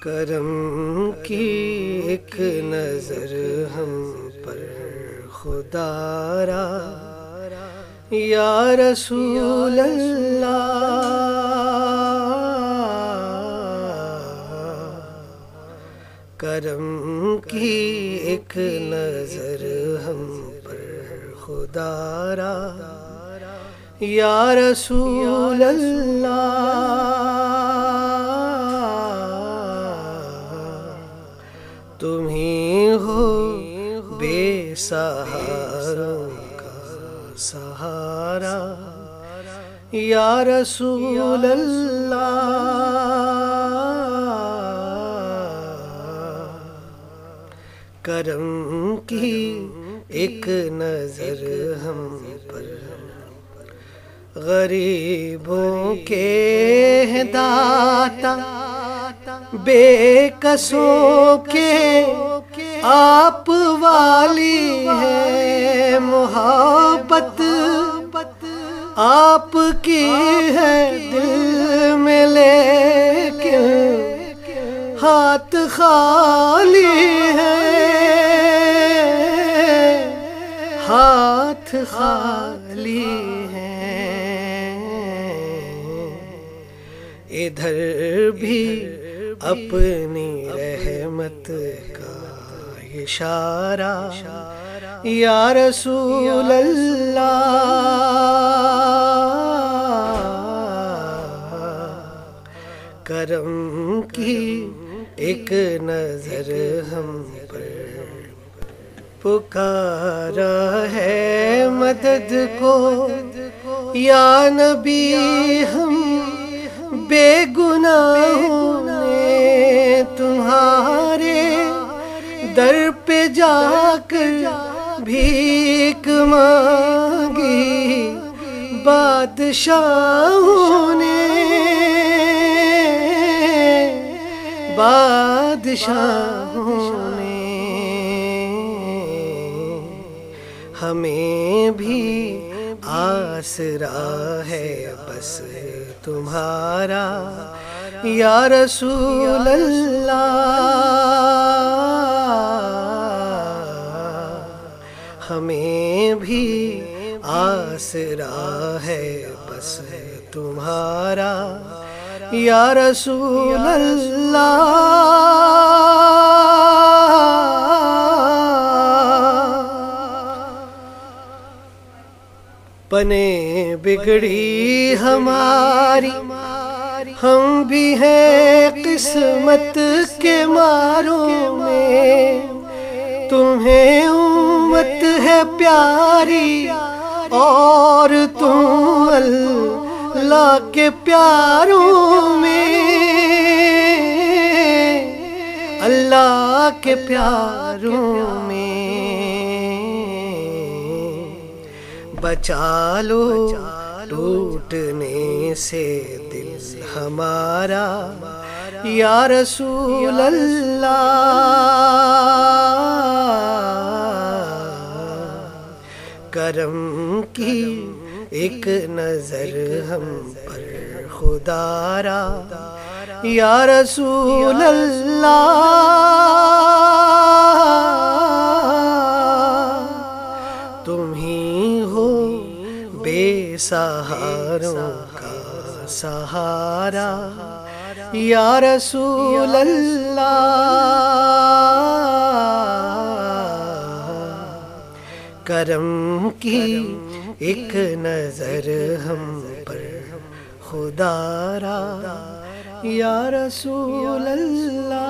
کرم کی ایک نظر ہم پر خدا را، یا رسول اللہ۔ کرم کی ایک نظر ہم پر خدا را، یا رسول اللہ۔ تم ہی ہو بے سہاروں کا سہارا، یا رسول اللہ۔ کرم کی ایک نظر ہم پر، غریبوں کے داتا، بے کسوں کے آپ والی ہے محبت، آپ کی ہے دل میں لیکن ہاتھ خالی ہے، ہاتھ خالی ہے۔ ادھر بھی اپنی رحمت کا اشارہ، یا رسول اللہ۔ کرم کی ایک نظر ہم پر، پکارا ہے مدد کو یا نبی ہم بے گناہوں نے، تمہارے در پہ جا کر بھیک مانگی بادشاہوں نے، بادشاہوں نے۔ ہمیں بھی آسرا ہے بس تمہارا، یا رسول اللہ۔ ہمیں بھی آسرا ہے بس تمہارا، یا رسول اللہ۔ بنے بگڑی ہماری، ہم بھی ہیں قسمت کے ماروں میں، تمہیں امت ہے پیاری اور تم اللہ کے پیاروں میں، اللہ کے پیاروں میں۔ بچا لو ٹوٹنے سے دل ہمارا، یا رسول اللہ۔ کرم کی ایک نظر ہم پر خدا را، یا رسول اللہ۔ تم ہی ہو بے سہاروں کا سہارا، یا رسول اللہ۔ کرم کی ایک نظر ہم پر خدا را، یا رسول اللہ۔